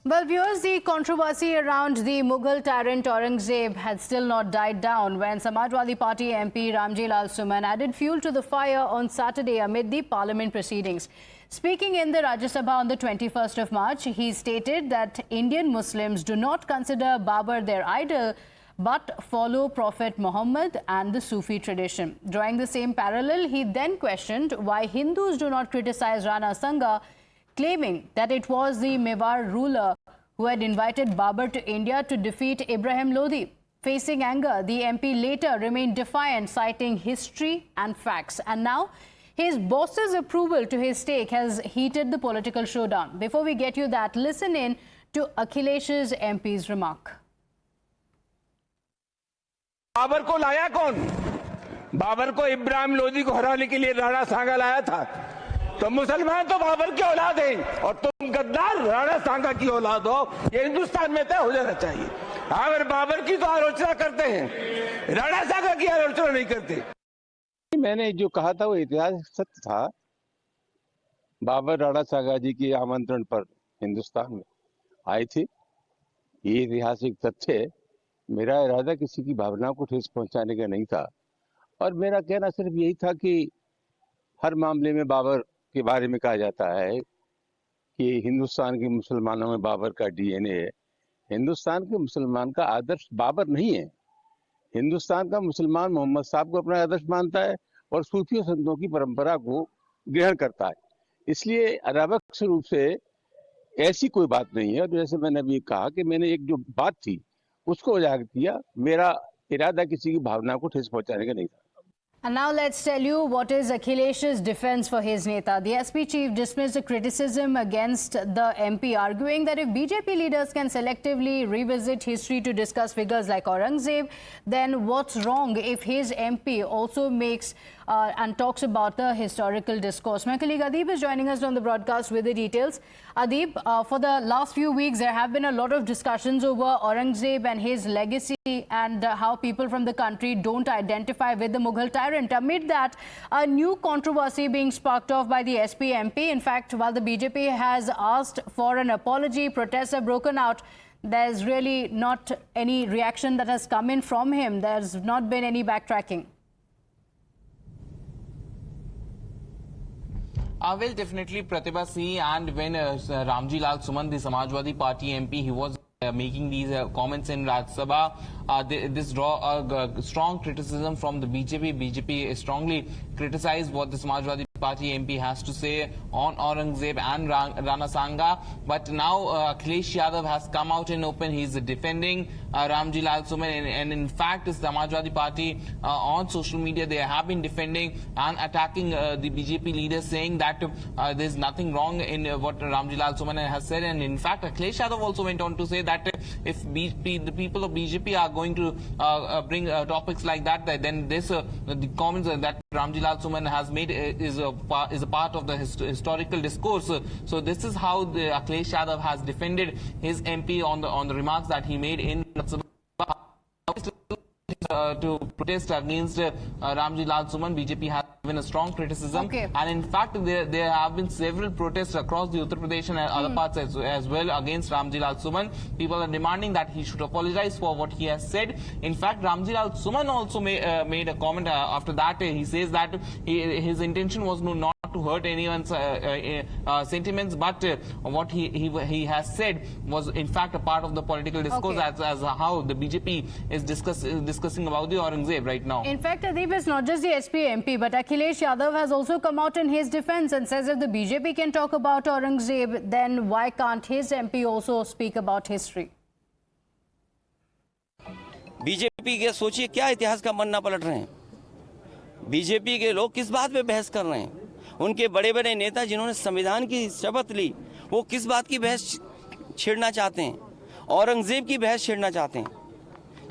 Well, viewers, the controversy around the Mughal tyrant Aurangzeb had still not died down when Samajwadi Party MP Ramji Lal Suman added fuel to the fire on Saturday amid the parliament proceedings. Speaking in the Rajya Sabha on the 21st of March, he stated that Indian Muslims do not consider Babur their idol, but follow Prophet Muhammad and the Sufi tradition. Drawing the same parallel, he then questioned why Hindus do not criticize Rana Sanga, claiming that it was the Mewar ruler who had invited Babur to India to defeat Ibrahim Lodi. Facing anger, the MP later remained defiant, citing history and facts. And now, his boss's approval to his take has heated the political showdown. Before we get you that, listen in to Akhilesh's MP's remark. Babar को लाया कौन? बाबर को इब्राहिम लोदी को हराने के लिए राणा सांगा लाया था। तो मुसलमान तो बाबर की औलाद हैं और तुम गद्दार राणा सांगा की औलाद हो, ये हिंदुस्तान में तय हो जाना चाहिए। अगर बाबर की तो आलोचना करते हैं, राणा सांगा की आलोचना नहीं करते। मैंने जो कहा था वो इतिहास सत्य था। बाबर राणा सांगा जी के आमंत्रण पर हिंदुस्तान में आए थे, ये ऐतिहासिक तथ्य है। मेरा इरादा किसी की भावनाओं को ठेस पहुंचाने का नहीं था और मेरा कहना सिर्फ यही था कि हर मामले में बाबर के बारे में कहा जाता है कि हिंदुस्तान के मुसलमानों में बाबर का डीएनए है। हिंदुस्तान के मुसलमान का आदर्श बाबर नहीं है। हिंदुस्तान का मुसलमान मोहम्मद साहब को अपना आदर्श मानता है और सूफी संतों की परंपरा को ग्रहण करता है। इसलिए अनावश्यक रूप से ऐसी कोई बात नहीं है। और जैसे मैंने अभी कहा कि मैंने एक जो बात थी उसको उजागर किया। मेरा इरादा किसी की भावना को ठेस पहुंचाने का नहीं था। And now let's tell you what is Akhilesh's defense for his neta. The SP chief dismissed the criticism against the MP, arguing that if BJP leaders can selectively revisit history to discuss figures like Aurangzeb, then what's wrong if his MP also makes and talks about the historical discourse? My colleague Adib is joining us on the broadcast with the details. Adib, for the last few weeks, there have been a lot of discussions over Aurangzeb and his legacy and how people from the country don't identify with the Mughal tyrant. Amid that, a new controversy being sparked off by the SP MP. In fact, while the BJP has asked for an apology, protests have broken out. There's really not any reaction that has come in from him. There's not been any backtracking. Well, definitely Pratibha Singh, and when Ramji Lal Suman, the Samajwadi Party MP, he was making these comments in Rajya Sabha, this draw a strong criticism from the BJP. BJP strongly criticized what the Samajwadi Party MP has to say on Aurangzeb and Rana Sanga. But now Akhilesh Yadav has come out in open. He's defending Ramji Lal Suman, and in fact, the Samajwadi Party on social media, they have been defending and attacking the BJP leaders, saying that there's nothing wrong in what Ramji Lal Suman has said. And in fact, Akhilesh Yadav also went on to say that if the people of BJP are going to bring topics like that, then this the comments that Ramji Lal Suman has made is a part of the historical discourse. So this is how the Akhilesh Yadav has defended his MP on the remarks that he made in to protest against Ramji Lal Suman. BJP has given a strong criticism, and in fact there have been several protests across the Uttar Pradesh and other parts as well against Ramji Lal Suman. People are demanding that he should apologize for what he has said. In fact, Ramji Lal Suman also made a comment after that. He says that his intention was not to hurt anyone's sentiments, but what he has said was in fact a part of the political discourse, as how the BJP is discussing about the Aurangzeb right now. In fact, Adib, it's not just the SP MP, but Akhilesh Yadav has also come out in his defense and says if the BJP can talk about Aurangzeb, then why can't his MP also speak about history? BJP के सोचिए क्या इतिहास का पन्ना पलट रहे हैं। BJP के लोग किस बात पे बहस कर रहे हैं? उनके बड़े बड़े नेता जिन्होंने संविधान की शपथ ली, वो किस बात की बहस छेड़ना चाहते हैं? औरंगजेब की बहस छेड़ना चाहते हैं।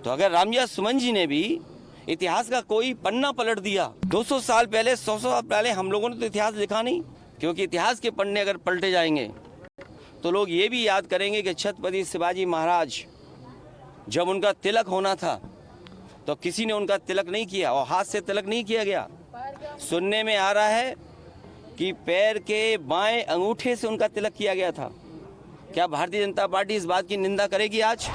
तो अगर रामजी सुमन जी ने भी इतिहास का कोई पन्ना पलट दिया 200 साल पहले, 100 साल पहले, हम लोगों ने तो इतिहास लिखा नहीं, क्योंकि इतिहास के पन्ने अगर पलटे जाएंगे तो लोग ये भी याद करेंगे कि छत्रपति शिवाजी महाराज जब उनका तिलक होना था तो किसी ने उनका तिलक नहीं किया और हाथ से तिलक नहीं किया गया। सुनने में आ रहा है कि पैर के बाएं अंगूठे से उनका तिलक किया गया था। क्या भारतीय जनता पार्टी इस बात की निंदा करेगी आज?